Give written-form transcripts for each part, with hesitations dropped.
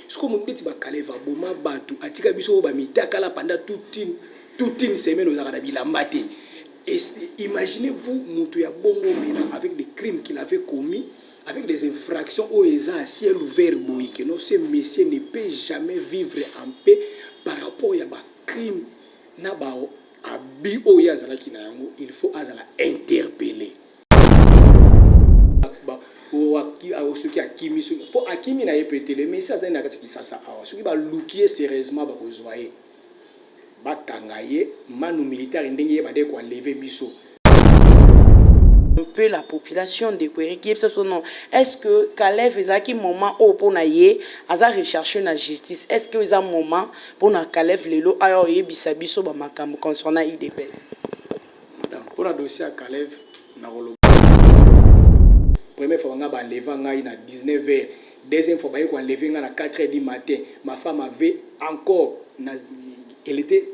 ce que mon petit bakaleva boma batu atika biso ba mitakala pendant toute une semaine aux arabilambate. Et imaginez-vous Moutou Bongo maintenant avec des crimes qu'il avait commis, avec des infractions au ESA à ciel ouvert, que non, ce monsieur ne peut jamais vivre en paix par rapport à des crimes. Il faut interpeller. Pour Akimi na yepete le message na kati kisasa awa soki ba lukier sérieusement ba kozwaye ba kangaye manu militaire ndenge ba de ko lever biso un peu la population de Kouériki. Est-ce que Kalev ezaki moment au pour naie aza rechercher la justice? Est-ce que ils a moment pour na Kalev lelo ayo yebisa biso ba makambo concernant IDPS? Madame, pour la dossier à Kalev na rolo première fois on a levé à 19h, deuxième fois on a levé à 4h du matin. Ma femme avait encore, elle était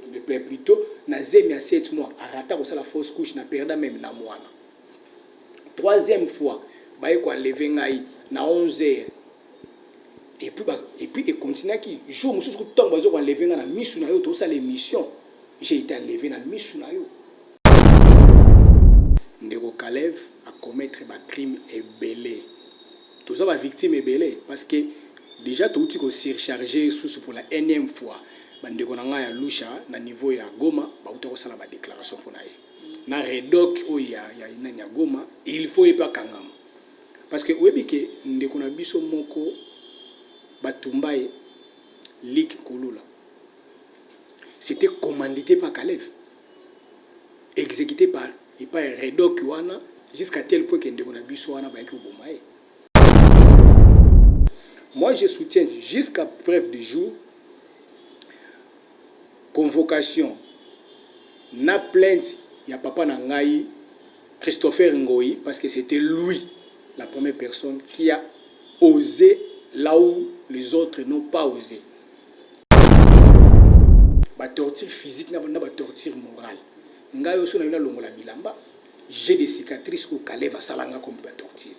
plutôt, na 7 mois, à rater la fausse couche, na perdu même na mois. Troisième fois, on a levé à 11h. Et puis il continue qui jour monsieur que temps on a levé à mission na yo tout ça l'émission. J'ai été enlevé na mission na yo. Ndeko Kalev à commettre un crime et belé. Tout ça va victime et belé parce que déjà tout ce qui est surchargé sous pour la énième fois. Bandeko nanga ya lusha na niveau ya Goma ba utako sala ba déclaration pour naé. Na redoc o ya ina Goma, il faut pas kangama. Parce que webi ke ndeko na biso moko batumbaye lik kolula. C'était commandité par Kalev. Exécuté par et pas un redoc jusqu'à tel point que moi je soutiens jusqu'à preuve du jour convocation na plainte il y a papa Nangaï Christopher Ngoï parce que c'était lui la première personne qui a osé là où les autres n'ont pas osé. La torture physique n'a pas torture morale. J'ai des cicatrices au Kalev à Salanga comme pas torture.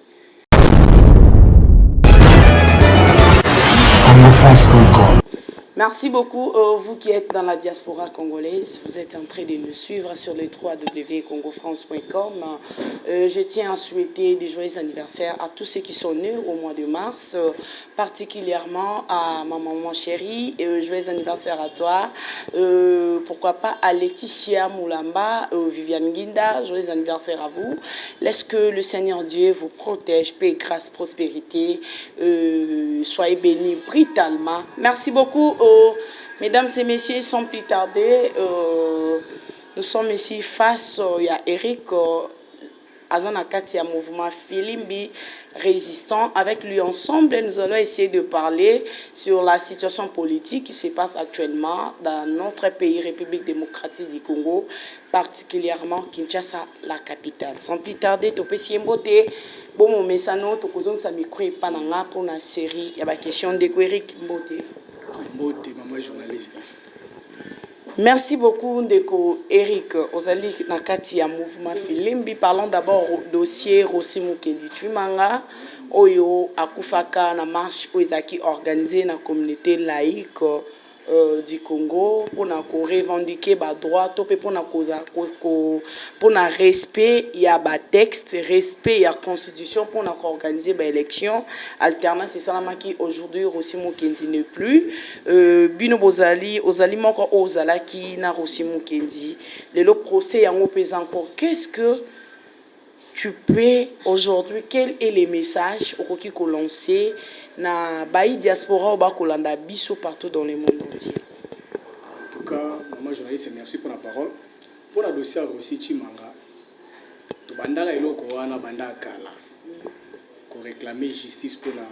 Merci beaucoup, vous qui êtes dans la diaspora congolaise. Vous êtes en train de nous suivre sur le www.congofrance.com. Je tiens à souhaiter des joyeux anniversaires à tous ceux qui sont nés au mois de mars, particulièrement à ma maman chérie. Joyeux anniversaire à toi. Pourquoi pas à Laetitia Moulamba, Viviane Guinda. Joyeux anniversaire à vous. Laisse que le Seigneur Dieu vous protège, paix, grâce, prospérité. Soyez bénis brutalement. Merci beaucoup. Mesdames et messieurs, sans plus tarder, nous sommes ici face à Eric Azanakati, mouvement Filimbi résistant. Avec lui ensemble, nous allons essayer de parler sur la situation politique qui se passe actuellement dans notre pays, République démocratique du Congo, particulièrement Kinshasa, la capitale. Sans plus tarder, Topesi Mbote, bon mon message, Tokozong sa micro et pananga pour la série. Il y a la question de Eric Mbote. Mbote, maman journaliste. Merci beaucoup, Ndeko Eric Ozali Nakati à Mouvement Filimbi. Parlons d'abord au dossier Rossi Mukendi Tuimanga, Oyo Akufaka, na marche Oizaki organisée dans la communauté laïque du Congo pour revendiquer les droits, pour respect, il y a des textes, respect, il y a constitution pour organiser des élections. Alternance, c'est ça qui aujourd'hui, Rossi Mukendi n'est plus. Bino Bozali, Ozali Moko Ozala qui n'a Rossi Mukendi. Le procès est en pesant encore. Qu'est-ce que tu peux aujourd'hui, quel est le message qui est lancé na baï diaspora ou bakolanda biso partout dans le monde entier? En tout cas, maman journaliste, merci pour la parole. Pour la dossier Rossi Chimanga, to bandala eloko wana banda kala ko réclamer justice pour la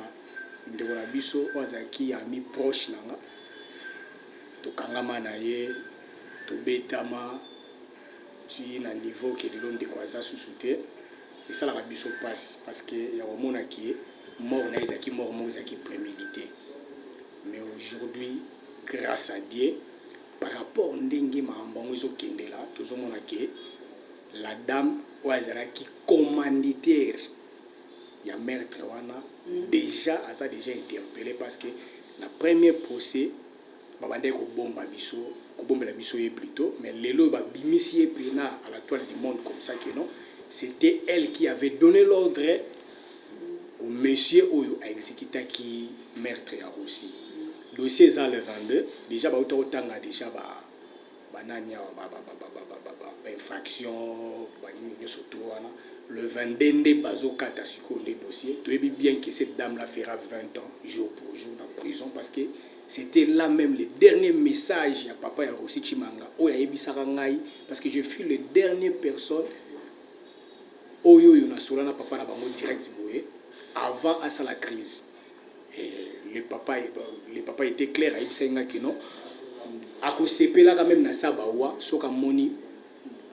ndeko na biso wazaki ami proche nanga to kangama na ye to betama tu na niveau que de l'homme de kwaza sous-souté et ça la biso passe parce que ya romona qui mort na ezaki mort ezaki prémédité. Mais aujourd'hui grâce à Dieu par rapport ndenge maambongo zo kendela toujours mona que la dame wazara qui commanditaire ya meurtre wana déjà a ça déjà interpellé parce que na premier procès babandaki kobomba biso kobombela biso ye plutôt mais lelo babimisi ye pena à la toile du monde comme ça que non c'était elle qui avait donné l'ordre au monsieur oyo a exécuté qui meurtre ya Russie dossier ça le 22 déjà ba otanga déjà ba banania ba infraction ba nini surtout le 22 bazo kata siko le dossier tu es bien que cette dame là fera 20 ans jour pour jour en prison parce que c'était là même le dernier message à papa ya Rossi Chimanga oyo ayebisaka ngai parce que je fus le dernier personne oyo yo na solana papa na bango direct boye avant à ça la crise et le papa était clair ayebisa nga que non akosepela quand même na sabawa soka moni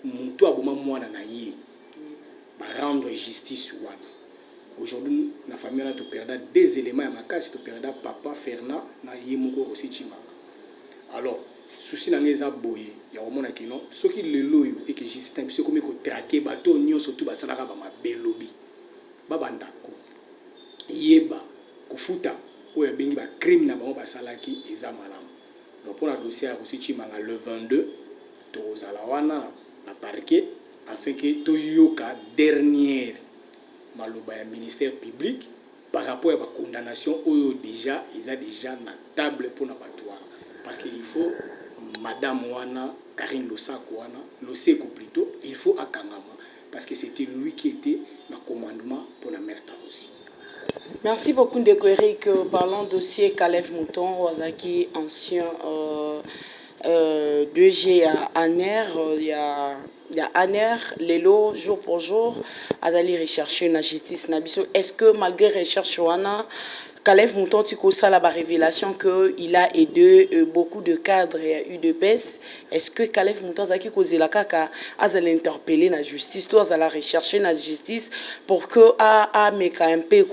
mutu aboma mwana na ye ba rendre justice wana. Aujourd'hui, la famille a perdu des éléments à ma case, tu perdu papa Fernand, na yemoko aussi Chima. Alors, souci na ngeza boye, ya omona que non, ce qui le loyo et que juste un peu comme ko traquer bateau nyo surtout ba salaka ba mabelobi. Ba bandako. Yeba ko futa o ya bengi ba crime na bango ba salaki eza malamu. Donc pour la dossier aussi Chima le 22 to zala wana na parquet afin que to yoka dernière maloba ya ministère public par rapport à la condamnation oyo déjà ils a déjà na table pour na batwa parce qu'il faut madame wana Karine Losako wana Loseko plutôt il faut akangama parce que c'était lui qui était le commandement pour la Merta aussi. Merci beaucoup Ndeko Eric. Parlant dossier Kalev Mouton Wazaki ancien 2G à Aner, il y a Aner, Lelo, jour pour jour, Azali rechercher une justice Nabiso. Est-ce que malgré recherche Wana, Kalev Mouton, tu connais la révélation qu'il a aidé beaucoup de cadres et UDPS. Est-ce que Kalev Mouton a causé la caca, Azali interpeller la justice, toi Azali rechercher la justice pour que MKMP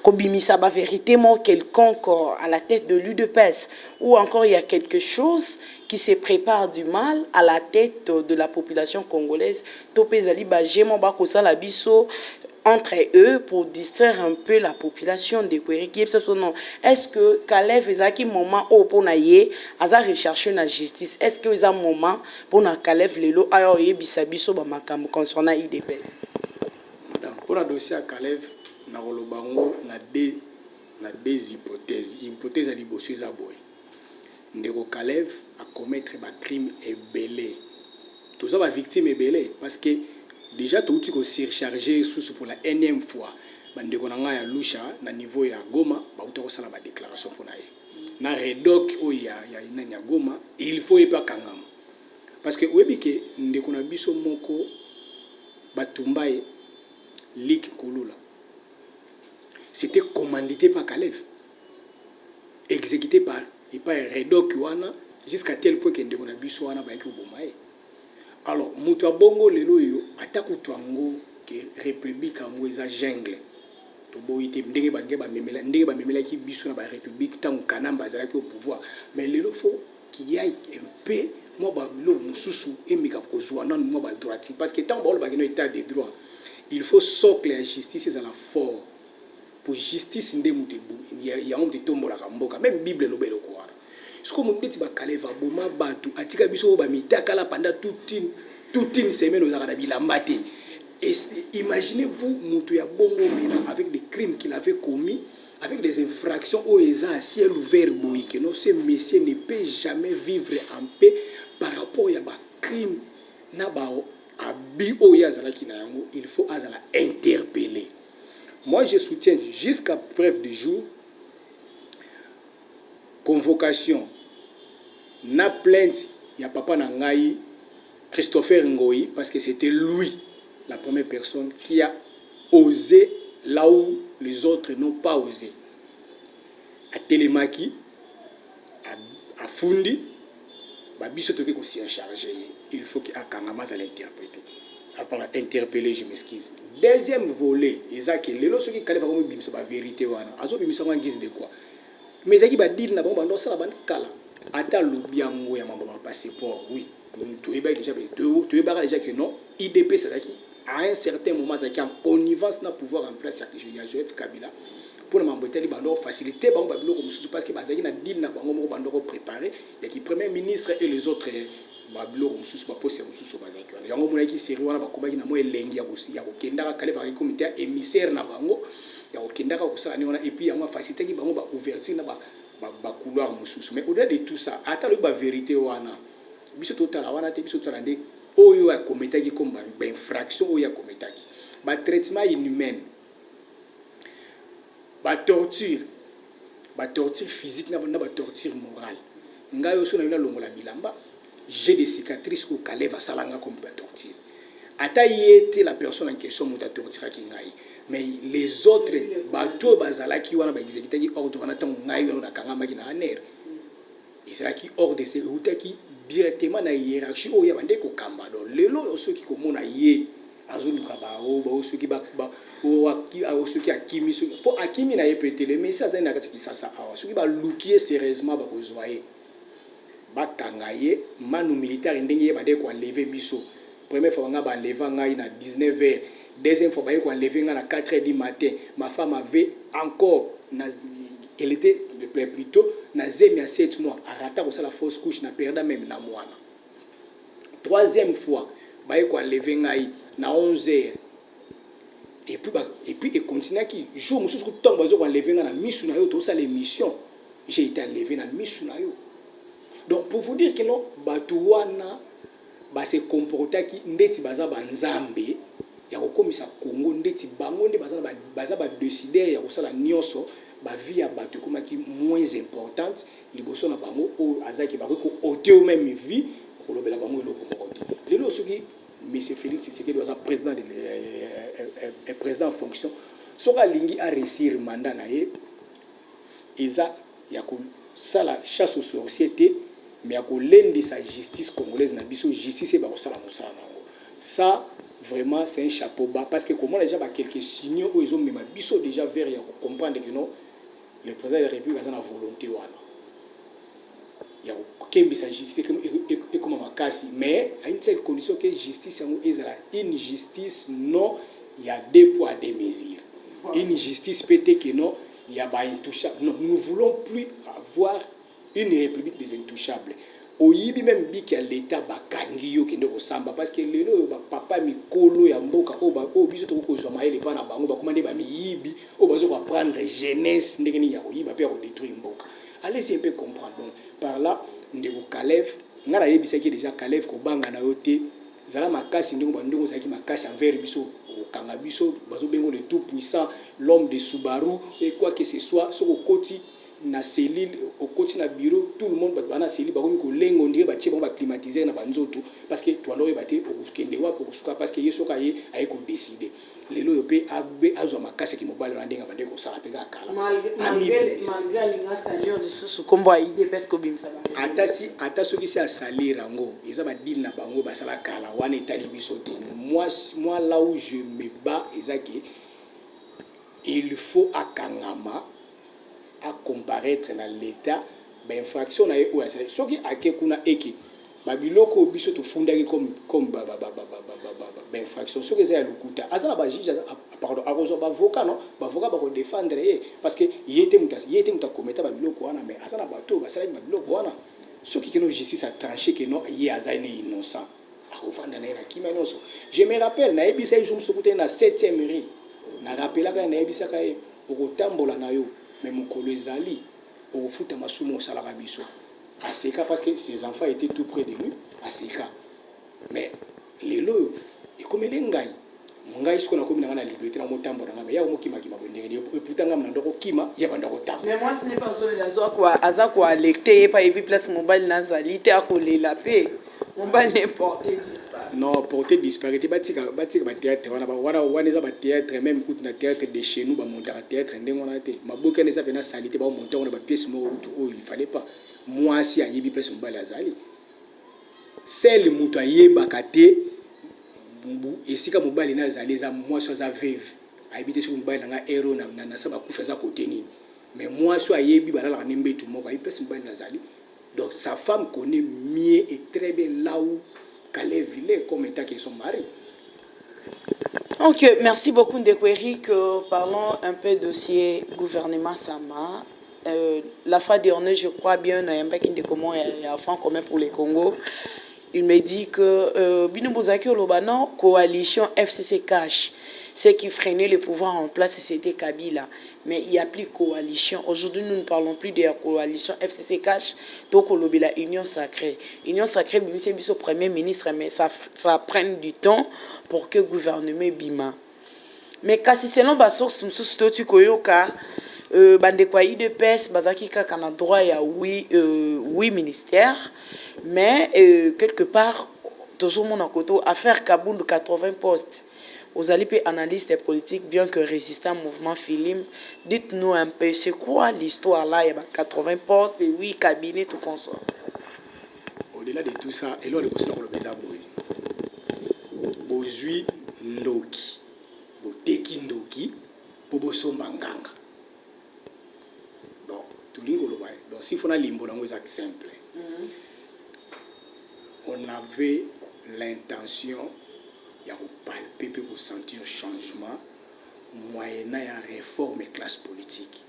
Kobimisa ba véritablement quelconque à la tête de l'UDPS ou encore il y a quelque chose qui se prépare du mal à la tête de la population congolaise. Topezali ba jemo ba ko sala biso entre eux pour distraire un peu la population de Kweriki. Est-ce que Kalev ezaki moment au pour naie aza rechercher la justice? Est-ce que c'est un moment pour na Kalev lelo ayo yebisa biso ba makambo concernant UDPS? Madame, pour la dossier à Kalev na rolobango na deux hypothèses. Hypothèse à liboso ezaboy. Ndeko Kalev a commettre ba crime ebelé. Tout ça va victime ebelé parce que déjà tout tu ko surcharger sous pour la énième fois. Bandeko na nga ya Lusha na niveau ya Goma ba utako sala ba déclaration pour na ye. Na redoc o ya ina Goma, il faut y pas kangam. Parce que oyebi ke ndeko na biso moko batumbaye lik kolula. C'était commandité par Kalev, exécuté par Redoc jusqu'à tel point que ndeko na biso wana ba ki bomaye. Alors mutu bongo lelo yo atako twango que république ango eza jungle. To boyite ndenge ba memela ki biso na ba république tango kanamba zala ki au pouvoir. Mais lelo faut qu'il y ait un peu moi ba lo mususu emika ko joana moi ba droite parce que tant ba ba no état de droit. Il faut socle la justice à la fort. Pour justice ndemute il y a un petit tombo la kamboka même bible no belo quoi ce que mon dit ba Kalev boma batu atika biso ba mitaka la pendant toute une semaine aux arabes bilambate et imaginez-vous mutu ya bongo mena avec des crimes qu'il avait commis avec des infractions au eza à ciel ouvert boy que non ce monsieur ne peut jamais vivre en paix par rapport à ba crime na ba abi o ya zala ki na yango il faut azala interpeller. Moi, je soutiens jusqu'à preuve du jour, convocation, na plainte, il y a papa Nangaï, Christopher Ngoï, parce que c'était lui, la première personne, qui a osé là où les autres n'ont pas osé. À Télémaki, à Fundi, il faut qu'il y ait un l'interpréter. Après interpeller, je m'excuse. Deuxième volet, Isaac, les lorsque qui va comme bimsa la vérité wana, azo bimsa en guise de quoi. Mais Isaac va dire na bon bando ça la bande kala. Ata lobiango ya mamba passeport, oui. Tu es déjà déjà que non, IDP c'est qui à un certain moment ça qui en connivence na pouvoir en place avec Joseph Kabila pour na mamboteli bando faciliter bango ba biloko mususu parce que bazaki na deal na bango moko bando préparer ya ki premier ministre et les autres ba biloko mususu ba poste mususu bazaki wana yango mona ki série wana ba kobaki na mo elengi ya kokendaka kale va comité émissaire na bango ya kokendaka kosala ni wana et puis yango faciliter ki bango ba ouverture na ba couloir mususu mais au-delà de tout ça ata le ba vérité wana biso totala wana te biso totala nde oyo ya kometaki comme ba infraction oyo ya kometaki ba traitement inhumain ba torture physique na ba torture morale ngayo so na yona longola bilamba j'ai des cicatrices au calève salanga comme ba torture ata yete la personne en question muta torture ki ngai mais les autres bato bazalaki wana ba exécuter ordre wana tango ngai na kanga maki na aner ezalaki ordre c'est utaki directement na hiérarchie oyo ya bande ko kamba do lelo ceux qui komona ye azoluka ba o ceux qui ba o ceux qui akimi po akimi na yepete le message na kati sasa awa ceux qui ba lukier sérieusement ba kozoyer ba kangaye manu militaire ndenge bande ko enlever biso première fois nga ba enlever ngai na 19h deuxième fois ba ko enlever nga na 4h du matin ma femme avait encore elle était plutôt na zemi à 7 mois arata ko sala fausse couche na perda même na mwana troisième fois ba ko enlever ngai na 11h et puis et continue qui jour mususu tombe bazo ko enlever nga na misu na yo to ça l'émission j'ai été enlevé na misu na yo donc pour vous dire que non batuwana ba se comporter qui ndeti baza banzambe ya kokomisa Congo ndeti bango nde baza ba décider ya kosala nyonso ba vie ya bato komaki moins importante liboso na bango o azaki ba ko ôter au même vie ko lobela bango eloko moko te lelo soki monsieur Félix Tshisekedi doit être président président en fonction soka lingi a réussir mandat na ye eza ya ko sala chasse aux sorciers mais ya ko lendi sa justice congolaise na biso justice ba ko sala mosala nango ça vraiment c'est un chapeau bas parce que comment déjà ba quelques signaux où ils ont mis ma biso déjà vers ya comprendre que non le président de la République a une volonté wana ya kembi sa justice et comme makasi mais à une seule condition que justice est une justice non il y a deux poids deux mesures une justice pété que non il y a pas intouchable non nous voulons plus avoir une république des intouchables oyibi même biki ya l'état bakangi yo kende ko samba parce que lelo papa mikolo ya mboka o biso to ko joma ele pa na bango ba komande ba miyibi o bazo ko prendre jeunesse ndenge ni ya oyiba pe ko détruire mboka allez un peu comprendre donc par là ndeko Kalev ngara yebisaki déjà Kalev ko banga na yote zala makasi ndeko bandeko zaki makasi envers biso o kanga biso bazo bengo le tout puissant l'homme de Subaru et quoi que ce soit soko koti na cellule au côté na bureau tout le monde ba na cellule ba ko lengo ndire ba tsheba ba climatiser na banzoto parce que to ando ba te o kende wa ko suka parce que yeso ka ye ay ko décider lelo yo pe abe azwa makase ki mobile na ndenga bande ko sala pe ka kala malgré linga salir de sous kombo a idée parce que bimsa ba ata soki si a salir rango eza ba deal na bango ba sala kala wana etali biso te moi là où je me bats ezaki il faut akangama à comparaître dans l'état ben infraction na yo asa soki akekuna eki babiloko biso to fundaki comme ben infraction soki za lukuta azala ba juge pardon akozo ba avocat non ba avocat ba ko défendre parce que yete muta commettre babiloko wana mais azala bato basala babiloko wana soki que no justice a tranché que non ye azane innocent akofanda na kima nyonso je me rappelle na ebisa jour sokuta na 7e rue na rappelaka na ebisa ka e okotambola na yo mais mon collègue Zali au foot à masumo salaka biso à Seka parce que ses enfants étaient tout près de lui à Seka mais les lots et comme les ngai ce qu'on a comme dans la liberté na motambo na mais ya mo kima bondenge et pourtant ngam na ndoko kima ya banda ko tam mais moi ce n'est pas seulement la zo quoi azako alecter pas et puis place mobile na Zali te akolela pe mobile n'est porté disparu non porté disparu te batika ba théâtre wana za ba théâtre même coup na théâtre de chez nous ba monter théâtre ndengo na te maboka neza pena salité ba monter on ba pièce mo il fallait pas moi si a yebi place mobile azali celle muto ayeba kate mbu esika mobile na azali za moi so za veuve habité sur mobile na héros na sa ba kufa za côté nini mais moi so ayebi balala ka nembetu moko ayi place mobile na azali. Donc sa femme connaît mieux et très bien là où Kalev vit comme état que son mari. Ok, merci beaucoup Ndeko Eric. Parlons un peu dossier gouvernement Sama. La fois dernière, je crois bien, il y a un front commun pour les Congo. Il me dit que Bino Bouzaki Olobano, coalition FCC Cash, ce qui freinait le pouvoir en place, c'était Kabila. Mais il n'y a plus coalition. Aujourd'hui, nous ne parlons plus de la coalition FCC Cash, donc on la Union Sacrée. Union Sacrée, c'est le Premier ministre, mais ça prend du temps pour que le gouvernement bima. Mais kasi selon la source, tu koyoka, bande kwa IDPS, bazaki kaka na droit ya oui ministère, mais quelque part, toujours mon côté, affaire Kabound 80 postes. Aux alliés analystes politiques, bien que résistant mouvement Filim, dites-nous un peu, c'est quoi l'histoire là, il y a 80 postes, et oui, cabinet, tout comme ça. Au-delà de tout ça, et là, le conseil le bezaboué. Bozui Ndoki, Boteki Ndoki, Boboso Manganga. Donc, tout le monde le voit. Donc, si on a limbo, c'est simple. On avait l'intention de palper pour sentir changement moyennant la réforme et classe politique.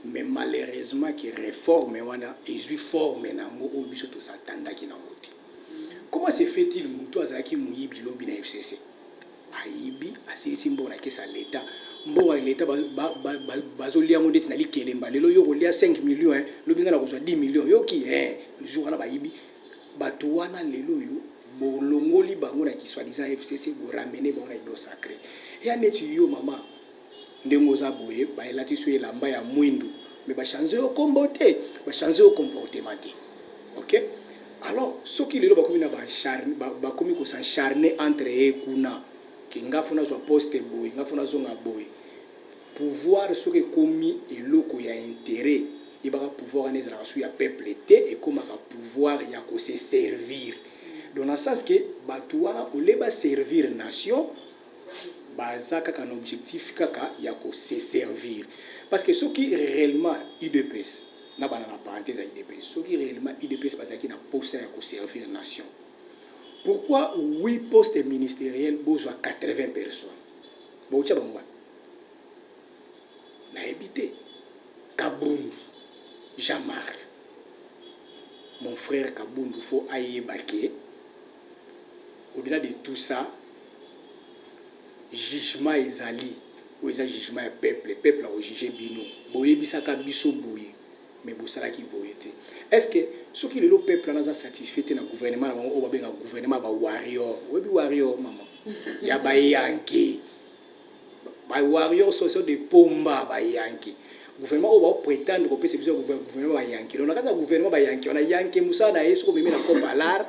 Mais malheureusement, que réforme et forme comment se fait-il que Azaki Mouyibi lobby na FCC? Aibi, asisi mbona kesa l'État. Mbona l'État bazolia mondeti na likelemba. Lelo yo kolia 5 millions, lobinga na kozwa 10 millions. Yo ki le jour na baibi batuana lelo yo bolongoli bango na ki soi-disant FCC bo ramener bango na Union Sacrée. Et anetu yo mama ndengoza boye ba elati so elamba ya mwindu mais ba changer au comporter, ba changer au comportement. OK? Alors, ce qui est là, c'est qu'on s'acharne entre eux, qui nga fona zo poste boy, nga fona zo nga boy. Pouvoir ce qui commis et lo ko ya intérêt, il va pouvoir en ezra su ya peuple et comment va pouvoir ya ko se servir. Dans le sens que batuana au leba servir nation, bazaka un objectif kaka ya ko se servir. Parce que ce qui réellement IDPS na banana parenthèse à IDPS. Ce qui est réellement IDPS parce qu'il a posé à servir la nation. Pourquoi 8 postes ministériels besoin 80 personnes? Bon, tiens, bon, na habité Kabound, Jamar. Mon frère Kabound, il faut ailler baquer. Au-delà de tout ça, jugement ezali, ou ezali jugement peuple, peuple a jugé bino. Boye bisaka biso boye. Mais Boussala qui boyete. Est-ce que ce qui est le peuple a satisfait dans le gouvernement, on va bien un gouvernement warrior. Oui, warrior, maman. Il y a des Yankee. Les warriors sont des pomba, les Yankee. Le gouvernement va prétendre que c'est le gouvernement Yankee. Donc, quand le gouvernement Yankee, on a Yankee, Moussa, na yesu, comme il a comme l'art,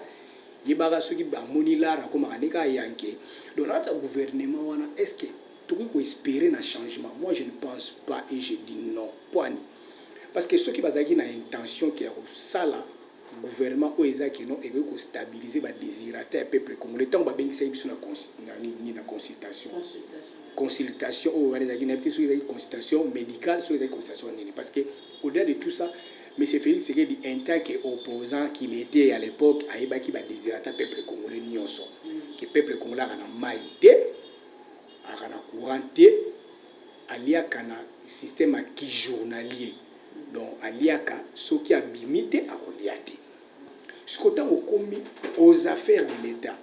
il y a ceux qui ont moni l'art, comme on a Yankee. Donc, quand le gouvernement, est-ce que tout le monde espérer un changement? Moi, je ne pense pas et je dis non. Point. Parce que ceux qui ont l'intention que ça là, le gouvernement ou les qui non et que stabiliser va désirer un peuple congolais tant que bien ça y est na consultation ou les consultation médicale sur les consultations parce que au-delà de tout ça mais c'est Félix c'est dit un tant qu'opposant qu'il était à l'époque à Iba qui va désirer un peuple congolais nyonso que peuple congolais a maïté a couranté alia kana système qui journalier. Donc, Aliaka, ce qui a bimité à Oliati. Ce qu'on a commis aux affaires de l'État,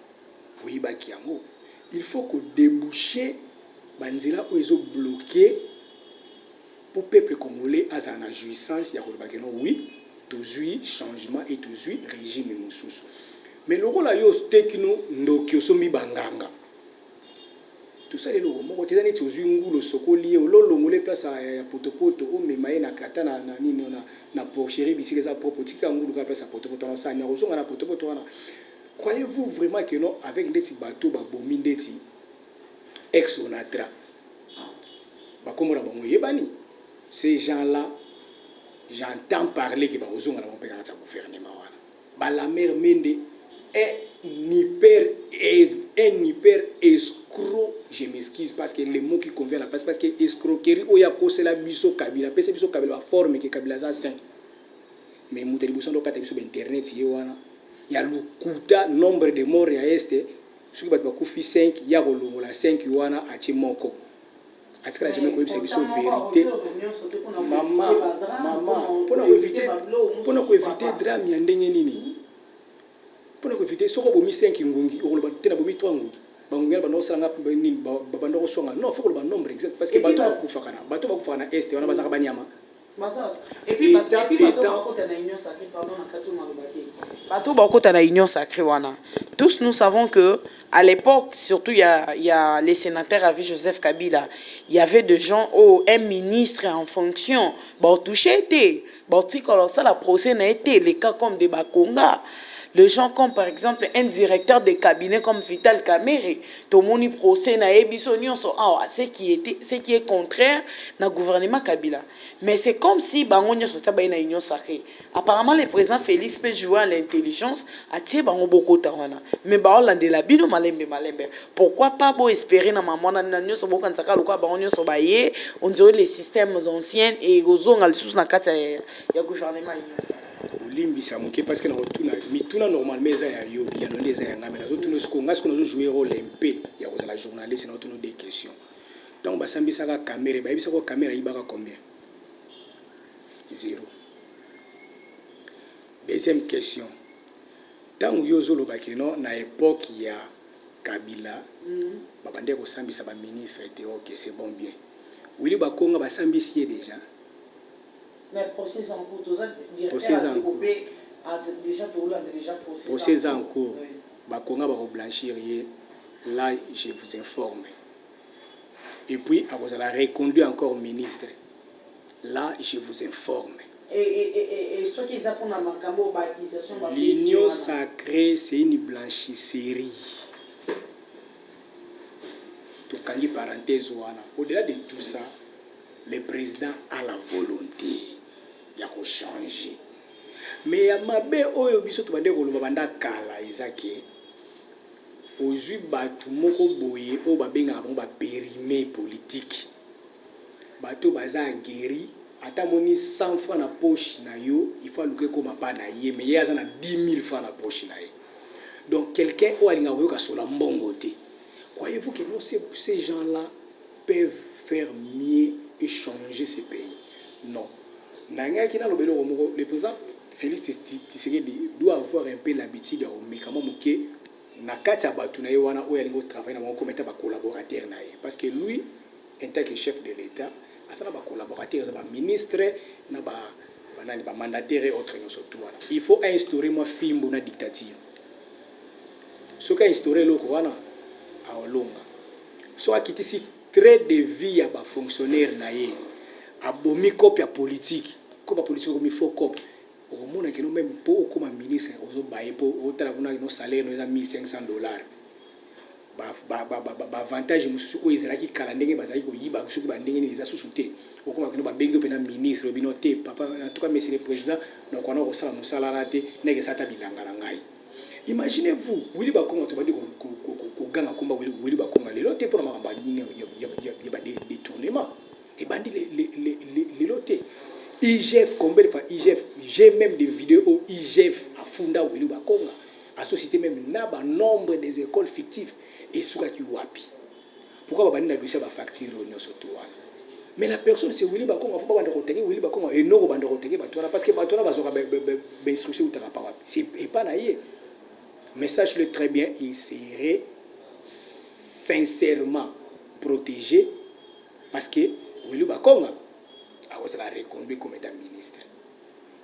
il faut que déboucher Banzila où ils ont bloqué pour le peuple congolais à sa jouissance. Il y a oui, toujours changement et toujours régime moussous. Mais le rôle est que nous sommes banganga. Tout ça les logo moko tezani tozungu le sokoli o lolo ngole place ya potopoto o memaye na kata na nini na porcherie bisika za propre tika ngulu ka place ya potopoto na sa nya ozonga na potopoto wana. Croyez-vous vraiment que non avec des bateaux ba bomi ndeti ex onatra ba komora bango yebani ces gens-là j'entends parler que ba ozonga na mopeka na gouvernement wana ba la mère mende est hyper escroc. Je m'excuse parce que le mot qui convient à la place parce que escroquerie ou ya kose la biso kabila pese biso kabila forme que kabila za 5 mais muteli biso ndo kata biso internet ye wana ya lukuta nombre de morts ya este soki bato bakufi 5 ya kolongola 5 wana atie moko atikala jamais koyebisa biso vérité mama mpona koevite drame ya ndenge nini mpona koevite soki obomi 5 ngungi okoloba te na bomi 3 ngungi bangungi wana banda kosalanga nini babanda koswanga non fo koloba nombre exact parce que bato bakufaka na este wana bazaka banyama. Et puis bateau bakota na union sacrée wana. Tous nous savons que à l'époque, surtout il y a les sénateurs avec Joseph Kabila, il y avait des gens un ministre en fonction, bon touché été, bon tricolore ça la procès n'a été les cas comme des Bakonga. Les gens comme par exemple un directeur de cabinet comme Vital Kamerhe, tout le monde procès na ebisonion so ce qui est contraire na gouvernement Kabila. Mais c'est comme si bango so ta na union sacrée. Apparemment le président Félix peut jouer à l'intelligence à tie bango boko tawana. Mais ba olande la bino malembe. Pourquoi pas beau espérer na maman na union so boko nsaka lokwa bango so baye, on dirait les systèmes anciens et ozonga le sous na kata ya gouvernement union sacrée. Limbisa moke parce que na rotuna mituna normalement eza ya yo ya non eza ya ngame na rotuna ce qu'on a jouer rôle MP ya kozala journaliste na rotuna des questions tant basambisa ka caméra ba yebisa ko caméra ibaka combien 0. Deuxième question tant yo zolo bakeno na époque ya Kabila babande ko sambisa ba ministre était OK c'est bon bien Willy Bakonga basambisi déjà. Mais procès en cours, déjà procès en cours. Bakonga va blanchir là je vous informe. Et puis à cause de la reconduit encore ministre. Là je vous informe. Et ce qui est pour la baptisation, l'union sacrée c'est une blanchisserie. Tout kangi parenthèse wana. Au-delà de tout ça, le président a la volonté ya ko changer. Mais ya mabe oyo biso to bande ko loba banda kala ezake. Ozui batu moko boye o babenga ba périmé politique. Bato baza guéri, ata moni 100 francs na poche na yo, il faut luke ko mapa na ye, mais ya za na 10 000 francs na poche na ye. Donc quelqu'un o alinga ko ka sola mbongo te. Croyez-vous que non, ces gens-là peuvent faire mieux et changer ces pays? Non. Le président Félix Tshisekedi doit avoir un peu l'habitude de médicaments moké na kati batu na wana o yalingo travailler na comme état ba collaborateur na ye parce que lui en tant que chef de l'état asana ba collaborateur za ba ministre na ba mandataire et autres surtout wana il faut instaurer moi fimbo na dictature ce qu'a instauré le wana a olonga so akitisi trait de vie à ba fonctionnaire na ye abomi copie politique comme politique comme il faut copie au monde que nous même pour comme ministre ozo baye pour otala kuna no salaire no eza $1,500 ba avantage mususu o ezala ki kala ndenge bazali ko yiba suki ba ndenge ni eza susute okoma kino ba bengo pena ministre binote papa en tout cas monsieur le président donc on a osala musala rate neke sata bilanga na ngai. Imaginez-vous Willy Bakonga to badi ko ganga komba Willy Bakonga lelo te pour makamba ni ya ba détournement et bandi les lotés IGF combien de fois IGF j'ai même des vidéos où IGF a fondé Willy Bakonga a société même naba nombre des écoles fictives et souka ki wapi pourquoi bandi na dossier ba facture no surtout mais la personne c'est Willy Bakonga faut pas bande roteker Willy Bakonga et non bande roteker batona parce que batona bazoka ba instruction ou tara pas c'est pas naïe mais sache-le très bien il serait sincèrement protégé parce que Willy Bakonga a la reconduit comme état ministre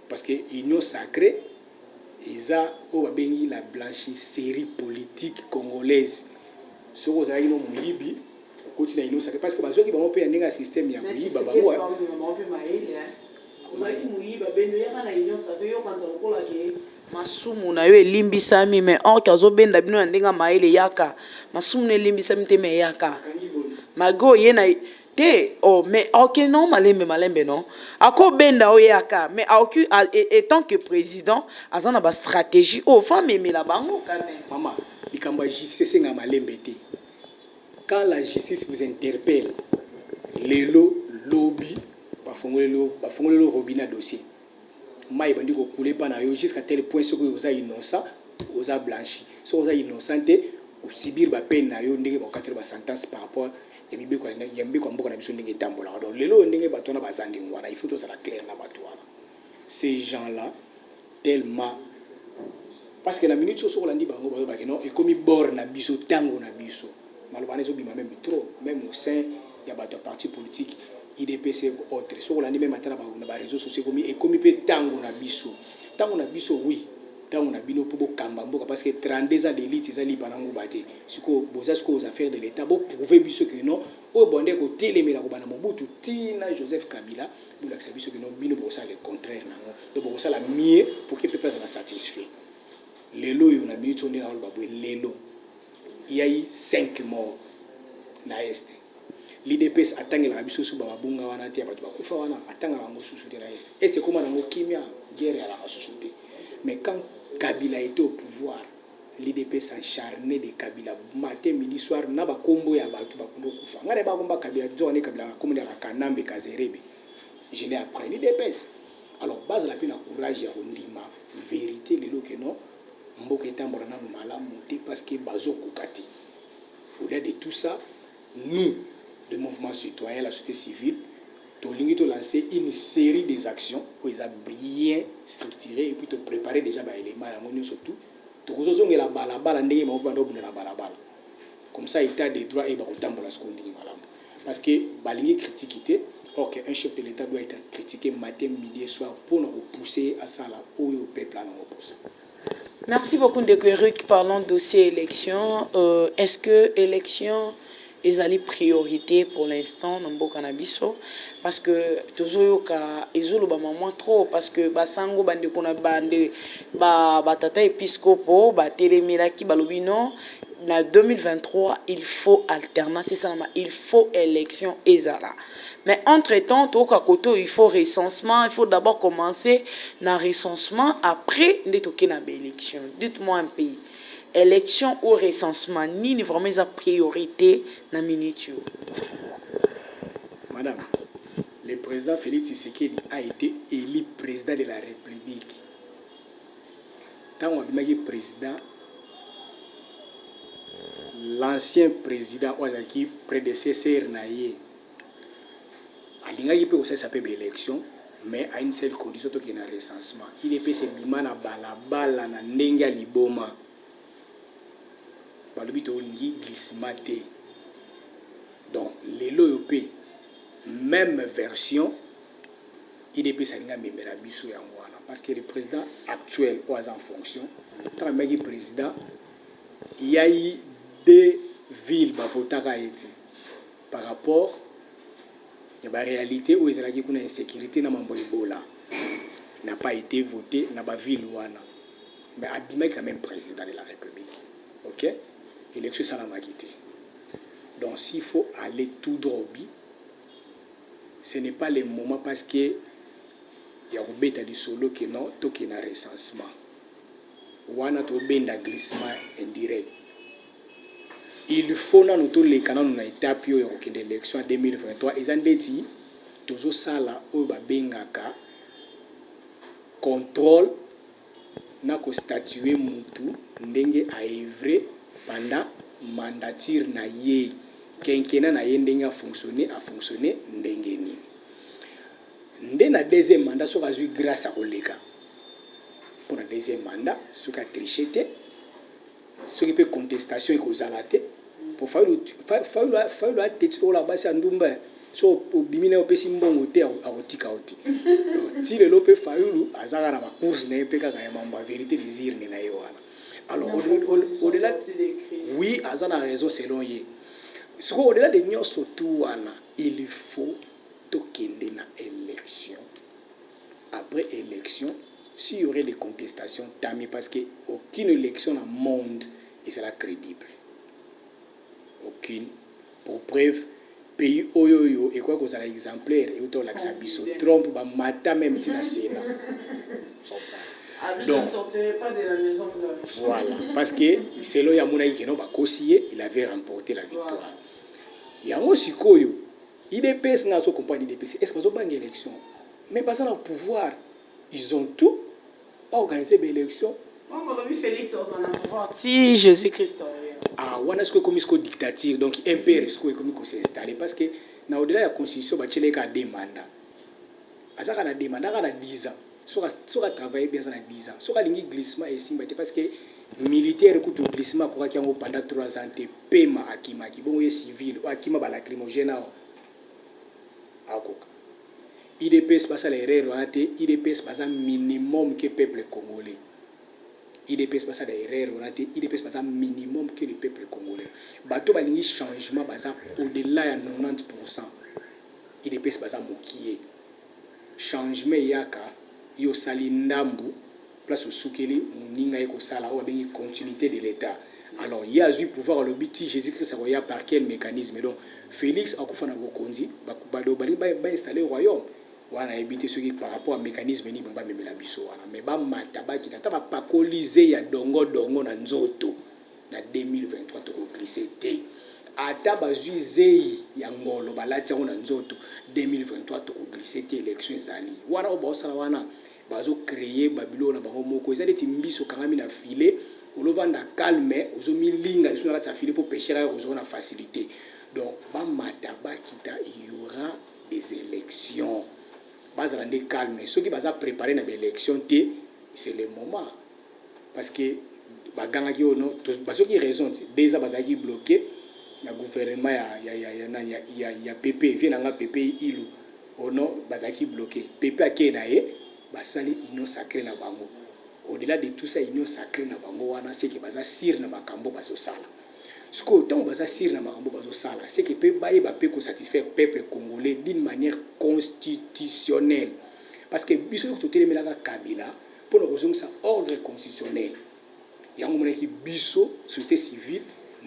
parce que union sacrée isa o babengi la blanchisserie politique congolaise ce que ça ino muyibi continue union sacrée parce que bazoki bango pe ndinga système ya muyiba bango masumu na yo elimbisami mais or kazobenda bino na ndinga maele yaka masumu ne elimbisami te me yaka mago ye na te mais ok non malembe non ako benda oyaka mais aucun étant que président azana ba stratégie au femme mais la bango quand même maman ikamba justice senga malembe te quand la justice vous interpelle lelo lobby ba fongolelo robina dossier mai bandi ko couler pa na yo jusqu'à tel point ce que vous a innocent vous a blanchi so vous a innocenté subir ba peine na yo ndenge ba katelo ba sentence par rapport ya mibeko mboka na biso ndenge tambola. Donc lelo ndenge bato na bazandi ngwana, il faut tout ça la clair na bato wana. Ces gens-là tellement parce que la minute sur Rolandi bango ba que non et comme bord na biso tango na biso malobana zo bima même trop même au sein ya bato parti politique IDPC autre sur Rolandi même atana ba réseaux sociaux comme et comme pe tango na biso oui tango na bino pour kamba mboka parce que 32 ans d'élite ça li banango baté siko boza siko aux affaires de l'état bo prouver biso que non o bondé ko télémela ko bana Mobutu tina Joseph Kabila pour la biso que non bino bo ça le contraire nango donc bo ça la mieux pour que peuple soit satisfait. Lelo yo na minute on est dans le baboué lelo il y a eu 5 morts na est l'IDPS attend la biso su baba bunga wana tia bato bakufa wana atanga bango susu de la est c'est comment nango kimia guerre à la susu. Mais quand Kabila était au pouvoir, l'IDP s'acharnait de Kabila matin midi soir na ba kombo ya bato bakundo kufa ngale ba komba Kabila zone Kabila comme ya Kanambe Kazerebe je l'ai appris l'IDPS. Alors base la pena courage ya ondima vérité lelo que non mboka etambola na mala monter parce que bazo kokati. Au-delà de tout ça, nous le mouvement citoyen, la société civile Tolingi to lancer une série des actions où ils ont bien structuré et puis te préparer déjà les éléments à mon surtout. Tu la balabala ndenge ma bando la balabala. Comme ça état des droits et ba autant pour la seconde madame. Parce que balingi critiquer or qu'un chef de l'État doit être critiqué matin, midi et soir pour nous repousser à ça là où le peuple a nous repousse. Merci beaucoup Ndekweruki. Parlons dossier élection. Est-ce que élection ils allaient priorité pour l'instant dans le cannabis parce que toujours ils ont maman trop parce que basango bande kona bande batata épiscopo ba télémira qui balobino na 2023 il faut alternance c'est ça il faut élection ezala mais entre-temps tokakoto il faut recensement il faut d'abord commencer na recensement après ndetoke na élection. Dites-moi un pays élection ou recensement ni vraiment sa priorité na minute. Madame, le président Félix Tshisekedi a été élu président de la République. Tant on a dit président, l'ancien président Ouazaki prédécesseur naïe alinga peut aussi s'appeler élection mais à une seule condition to qu'il y a un recensement. Il est peut se bimana balabala na ndenga liboma. Balobito olingi glissement. Donc les loyopé même version IDP salinga memela biso ya ngwana parce que le président actuel ou en fonction tant que président il y a eu deux villes bavotaka été par rapport à la réalité où il y a une insécurité na mambo Ebola n'a pas été voté na ba ville wana mais Abima est quand même président de la République. OK, élection ça n'a pas quitté. Donc s'il faut aller tout droit, ce n'est pas le moment parce que il y a un bêta du solo qui non to qui na recensement wana to benda glissement indirect. Il faut na nous les canaux na étape yo ya élection en 2023 et andeti toujours ça là o ba bengaka contrôle na ko statuer mutu ndenge a œuvrer pendant mandature na ye kenkena na ye ndenge a fonctionner ndenge nini ndé na deuxième mandat so azui grâce à koleka pour la deuxième mandat so ka tricheté ce qui peut contestation et causalité pour faire le texte pour la base ndumba so bimina opesi mbongo te akotika oti ti le lope fayulu azaka na ba course na epeka ka mamba vérité désir ni na yoana. Alors au-delà oui azana raison selon ye ce au-delà de nyo surtout wana il faut tokende na élection. Après élection s'il y aurait des contestations tami parce que aucune élection dans le monde et sera crédible. Aucune. Pour preuve, pays oyoyo et quoi que ça exemplaire et autant l'accès biso Trump ba mata même si na Sénat. Donc, je ne sortirai pas de la maison blanche. Voilà, parce que selon Yamuna Ikeno ba Kosiye, il avait remporté la victoire. Yango sikoyo, IDPS na so compagnie IDPS, est-ce que vous avez une élection? Mais pas ça le pouvoir, ils ont tout à organiser une élection. On va Félix on a pouvoir si Jésus-Christ. ah wana siko comme siko dictature donc impérial siko comme s'installer parce que na au-delà de la constitution ba tchele ka demanda azaka na demanda ka na 10 ans soka travailler bien ça na 10 ans soka lingi glissement et simba parce que militaire ko to glissement ko ka pendant 3 ans te pema akimaki bon ye civil o akima ba lacrymogène akoka IDPS passe l'erreur on a été IDPS passe minimum que peuple congolais IDPS passe l'erreur on a été IDPS passe minimum que le peuple congolais bato balingi changement baza au-delà de 90% IDPS passe mokié changement yaka yo sali ndambu place au soukeli moninga yeko sala o bengi continuité de l'état alors il y a eu pouvoir le biti Jésus-Christ a par quel mécanisme donc Félix akufa na bokonzi ba installer au royaume wana ebité ce qui par rapport à mécanisme ni bamba memela biso wana mais ba mataba ki tata ba pakoliser ya dongo na nzoto na 2023 to glisser té ata bazui zei ya ngolo balati yango na nzoto 2023 to glisser té élection ezali wana o bosala wana bazo créer Babylone bango moko ezali timbiso kangami na filet olovanda calme ozomi linga iso na ta filet pour pêcher ozo na facilité donc ba mataba kita il y aura des élections bazala ndé calme ceux qui baza préparer na élection té c'est le moment parce que baganga ki ono bazo ki raison déjà baza ki bloqué na gouvernement ya PP vient nga PP ilu ono baza ki bloqué PP akena ye basali union sacrée na bango au-delà de tout ça union sacrée na bango wana c'est que baza sir na makambo bazo sala ce que autant baza sir na makambo bazo sala c'est que peut baye ba peut satisfaire peuple congolais d'une manière constitutionnelle parce que biso to telemela ka Kabila pour nous résumer ça ordre constitutionnel yango mona ki biso société civile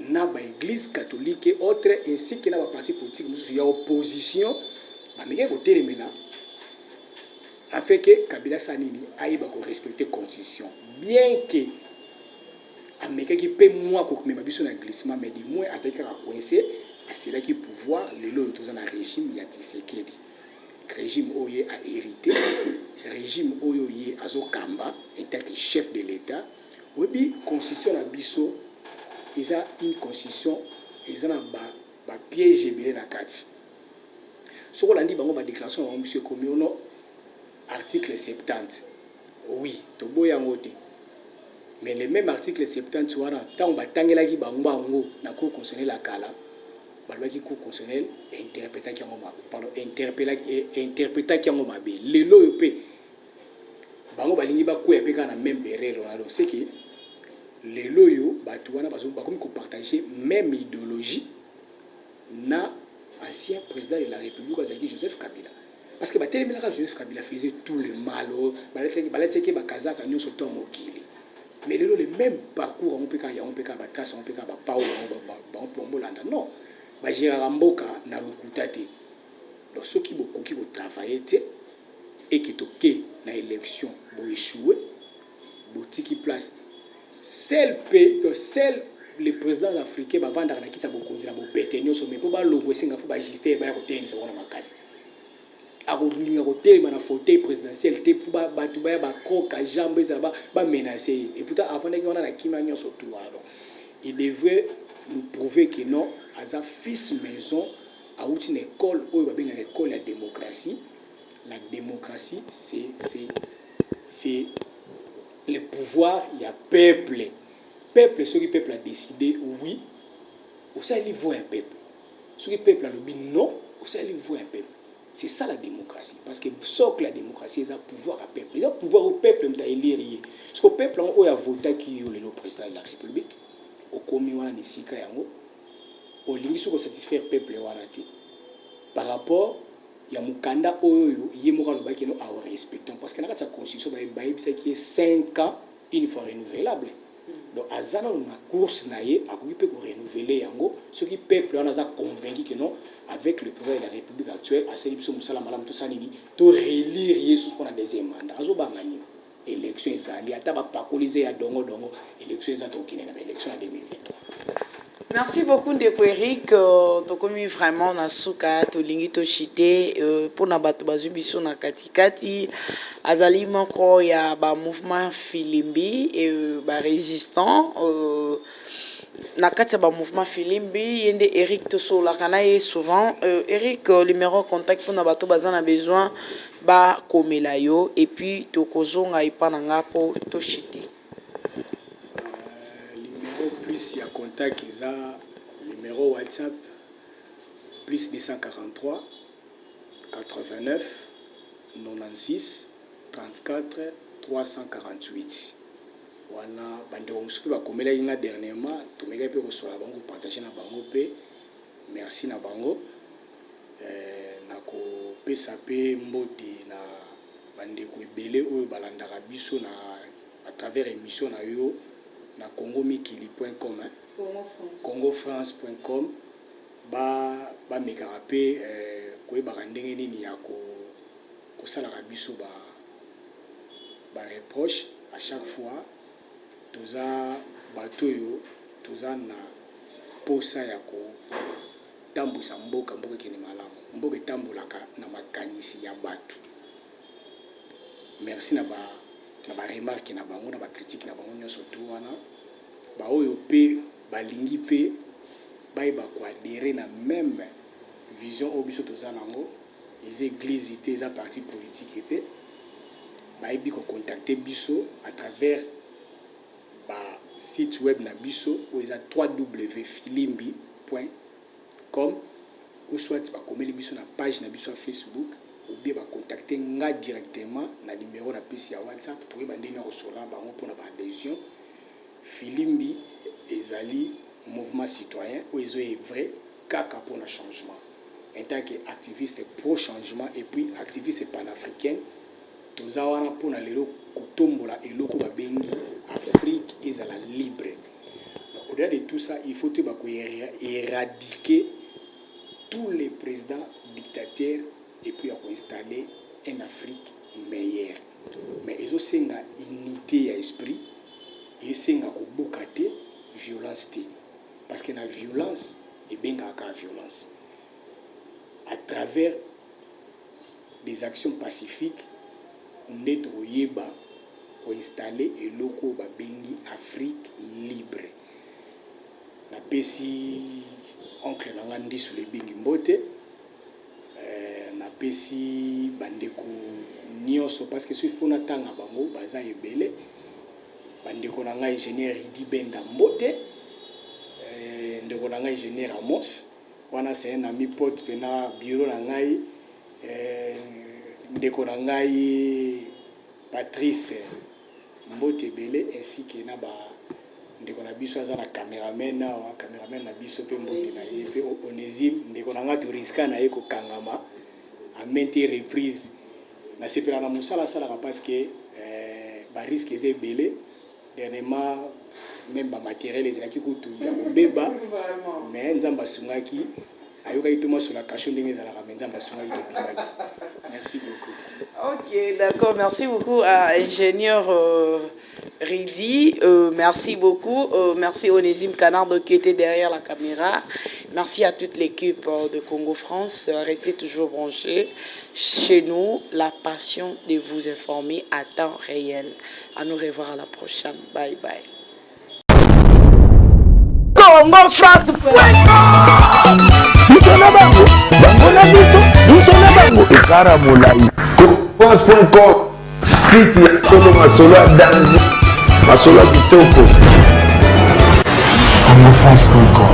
na ba église catholique et autres ainsi que na ba parti politique musu ya opposition ba meke ko telemela afin que Kabila Sanini aille respecter la constitution. Bien que Américain qui peut moins que même biso na glissement mais du moins à ce qu'il a coincé à cela qui pouvoir les lois tous dans un régime ya Tshisekedi. Régime oye a hérité, régime oye azo kamba étant que chef de l'État. Oui, constitution na biso ils a une constitution ils ont ba piège bilé na kati. Ce qu'on a dit bango ba déclaration de monsieur Komiono article 70. Oui, tobo yango te. Mais le même article 70 wana tant batangela ki bango na cour constitutionnelle la kala. Balwa ki cour constitutionnelle interpréta ki yango pardon interpréta ki yango mabe. Lelo yope bango balingi ba ko yapeka na même erreur wana donc c'est que lelo yo batu wana bazo ba comme ko partager même idéologie na ancien président de la République Azaki Joseph Kabila. Parce que Joseph Kabila faisait tout le mal. Baleteke bakazaka nyo soto mokili. Mais le même parcours on peut ya on peut ba trace on peut ba pao ba landa non. Ba gérera mboka na lokuta te. Donc ceux qui beaucoup qui vont travailler et qui toqué na élection bo échouer botiki place seul les présidents africains ba vendre na kitsa bokonzi na bo pété nyo so mais po ba longo singa fo ba gister ba ko tenir so na makasi. A rouler côté na fauteuil présidentiel te pour batu ba croque à jambe ça ba menacer et pourtant avant qu'on a la kimanion surtout alors il devrait nous prouver que non à fils maison à une école où il va bien l'école la démocratie c'est le pouvoir il y a peuple ce qui peuple a décidé oui ou ça il voit un peuple ce qui peuple a le non ou ça il voit un peuple. C'est ça la démocratie. Parce que sauf que la démocratie, c'est un pouvoir à peuple. C'est un pouvoir au peuple qui a élire. Parce que le peuple a voté qui est le président de la République. Au commis, on a des sika yango. Au lingi pour satisfaire le peuple par rapport il y a mukanda oyo yemoka lo bakeno a respecter parce que dans sa constitution c'est qui est 5 ans une fois renouvelable. Donc azana na course naie a peut renouveler yango ce qui peuple on a convaincu que non avec le président de la République actuelle à Célibso Moussala Malam Tosanini to relire yesu pour la deuxième mandat azoba mani élection ezali ata ba pakoliser ya dongo élection ezatokine na élection en 2023. Merci beaucoup Ndeko Eric. Tokomi vraiment na suka tolingi to chité pour na bato bazubiso na katikati azali moko ya ba mouvement Filimbi et ba résistant na kati ya ba mouvement Filimbi yende Eric Tosola kana ye souvent Eric numéro contact pour na bato bazana besoin ba komela yo et puis tokozonga ipananga po to chité. Plus il y a contact, ils ont numéro WhatsApp plus 243 89 96 34 348. Wana bande omsuki ba komela inga dernièrement to mega pe ko sola bango partager na bango pe merci na bango na ko pesa pe mbote na bande ko ebele oyo balandaka biso na à travers émission na yo na congomikili.com congofrance.com ba mekaka pe koyebaka ndenge nini ya kosalaka biso ba reproche à chaque fois toza bato oyo toza na posa ya kotambusa mboka ekende malamu mboka etambolaka na makanisi ya bato. Merci na ba remarque na bango na ba critique na bango nyonso to wana ba oyo pe balingi pe ba ko adhérer na même vision au biso toza nango les églises té za parti politique té ba ebi ko contacter biso à travers ba site web na biso ou eza www.filimbi.com ou soit ba komeli biso na page na biso Facebook ou bien ba contacter nga directement na numéro na PC ya WhatsApp pour ba ndenge resola bango pour na ba adhésion. Filimbi ezali mouvement citoyen ou ezo est vrai kaka pour le changement en tant qu'activiste pro changement et puis activiste panafricain toza wana pour na lelo kotombola eloko ba bengi Afrique ezala libre. Au-delà de tout ça il faut te ba ko éradiquer tous les présidents dictateurs et puis à installer une Afrique meilleure. Mais ils ont une unité à esprit, ils ont une violence. Parce que la violence est bien la violence. À travers des actions pacifiques, nous devons installer et locaux bengi Afrique libre. Na pesi oncle Nangandi sur les bengi mbote. Na pesi bandeko nyonso parce que ce faut natanga bango baza ebele bandeko na ngai ingénieur Idi Benda Mbote ndeko na ngai ingénieur Amos wana c'est un ami pote pena bureau na ngai ndeko na ngai Patrice Mbote ebele ainsi que na ba ndeko na biso aza na cameraman na biso pe Mbote na ye pe Onésime ndeko na ngai to riska na ye ko kangama à maintes reprises na sepela na musala sala parce que ba risque est belé dernièrement même ba matériel lesaki kutu ya beba mais nzamba sungaki ayoka itoma sur la cachon ndenge za la nzamba sungaki to bingaki. Merci beaucoup. OK, d'accord, merci beaucoup à ingénieur Ridi, merci beaucoup, merci Onésime Canard qui était derrière la caméra, merci à toute l'équipe de Congo France, restez toujours branchés chez nous, la passion de vous informer à temps réel. À nous revoir à la prochaine, bye bye. Congo France France.com site ya Kolo Masolo ya danger Masolo kitoko. CongoFrance.com